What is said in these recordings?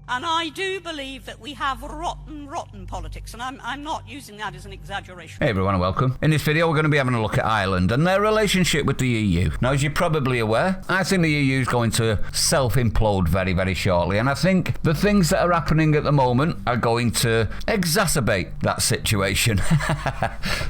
And I do believe that we have rotten politics, and I'm not using that as an exaggeration. Hey everyone and welcome. In this video we're going to be having a look at Ireland and their relationship with the EU. Now, as you're probably aware, I think the EU is going to self-implode very, very shortly, and I think the things that are happening at the moment are going to exacerbate that situation.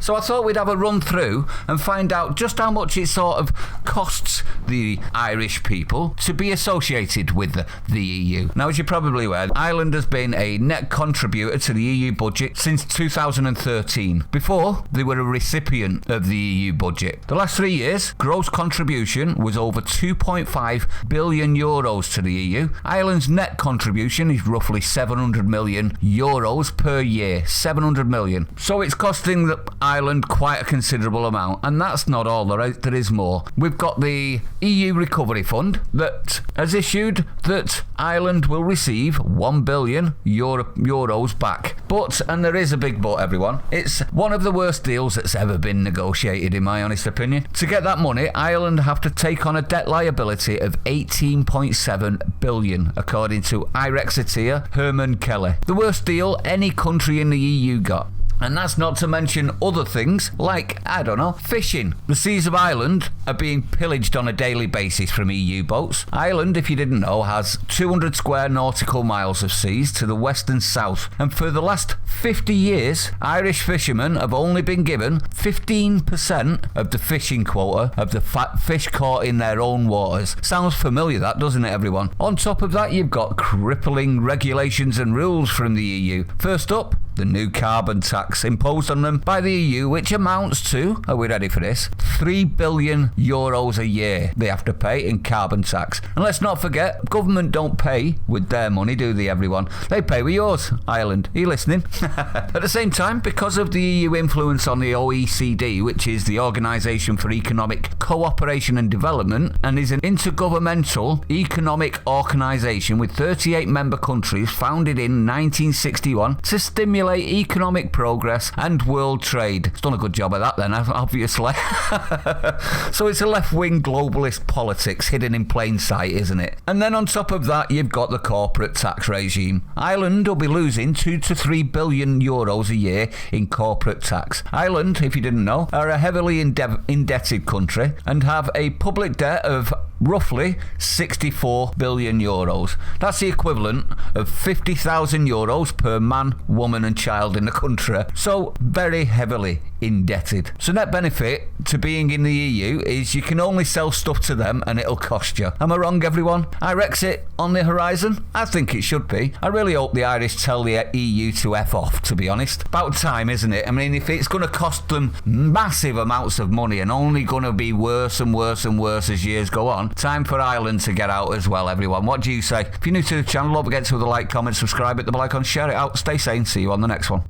So I thought we'd have a run through and find out just how much it sort of costs the Irish people to be associated with the EU. Now, as you're probably aware, Ireland has been a net contributor to the EU budget since 2013. Before, they were a recipient of the EU budget. The last 3 years, gross contribution was over 2.5 billion euros to the EU. Ireland's net contribution is roughly 700 million euros per year. 700 million. So it's costing Ireland quite a considerable amount, and that's not all. There is more. We've got the EU Recovery Fund that has issued that Ireland will receive 1 billion euros back. But, and there is a big but, everyone, it's one of the worst deals that's ever been negotiated, in my honest opinion. To get that money, Ireland have to take on a debt liability of 18.7 billion, according to Irexit Herman Kelly. The worst deal any country in the EU got. And that's not to mention other things like, I don't know, fishing. The seas of Ireland are being pillaged on a daily basis from EU boats. Ireland, if you didn't know, has 200 square nautical miles of seas to the west and south. And for the last 50 years, Irish fishermen have only been given 15% of the fishing quota of the fish caught in their own waters. Sounds familiar, that, doesn't it, everyone? On top of that, you've got crippling regulations and rules from the EU. First up, the new carbon tax imposed on them by the EU, which amounts to, are we ready for this, 3 billion euros a year they have to pay in carbon tax. And let's not forget, government don't pay with their money, do they, everyone? They pay with yours, Ireland. Are you listening? At the same time, because of the EU influence on the OECD, which is the Organisation for Economic Cooperation and Development, and is an intergovernmental economic organisation with 38 member countries founded in 1961 to stimulate economic progress and world trade. It's done a good job of that then, obviously. So it's a left-wing globalist politics hidden in plain sight, isn't it? And then on top of that, you've got the corporate tax regime. Ireland will be losing 2 to 3 billion euros a year in corporate tax. Ireland, if you didn't know, are a heavily indebted country and have a public debt of roughly 64 billion euros. That's the equivalent of 50,000 euros per man, woman and child in the country. So very heavily indebted. So net benefit to being in the EU is you can only sell stuff to them and it'll cost you. Am I wrong, everyone? Irexit on the horizon? I think it should be. I really hope the Irish tell the EU to F off, to be honest. About time, isn't it? I mean, if it's going to cost them massive amounts of money and only going to be worse and worse and worse as years go on, time for Ireland to get out as well, everyone. What do you say? If you're new to the channel, don't forget to like, comment, subscribe, hit the bell icon, share it out, stay sane, see you on the next one.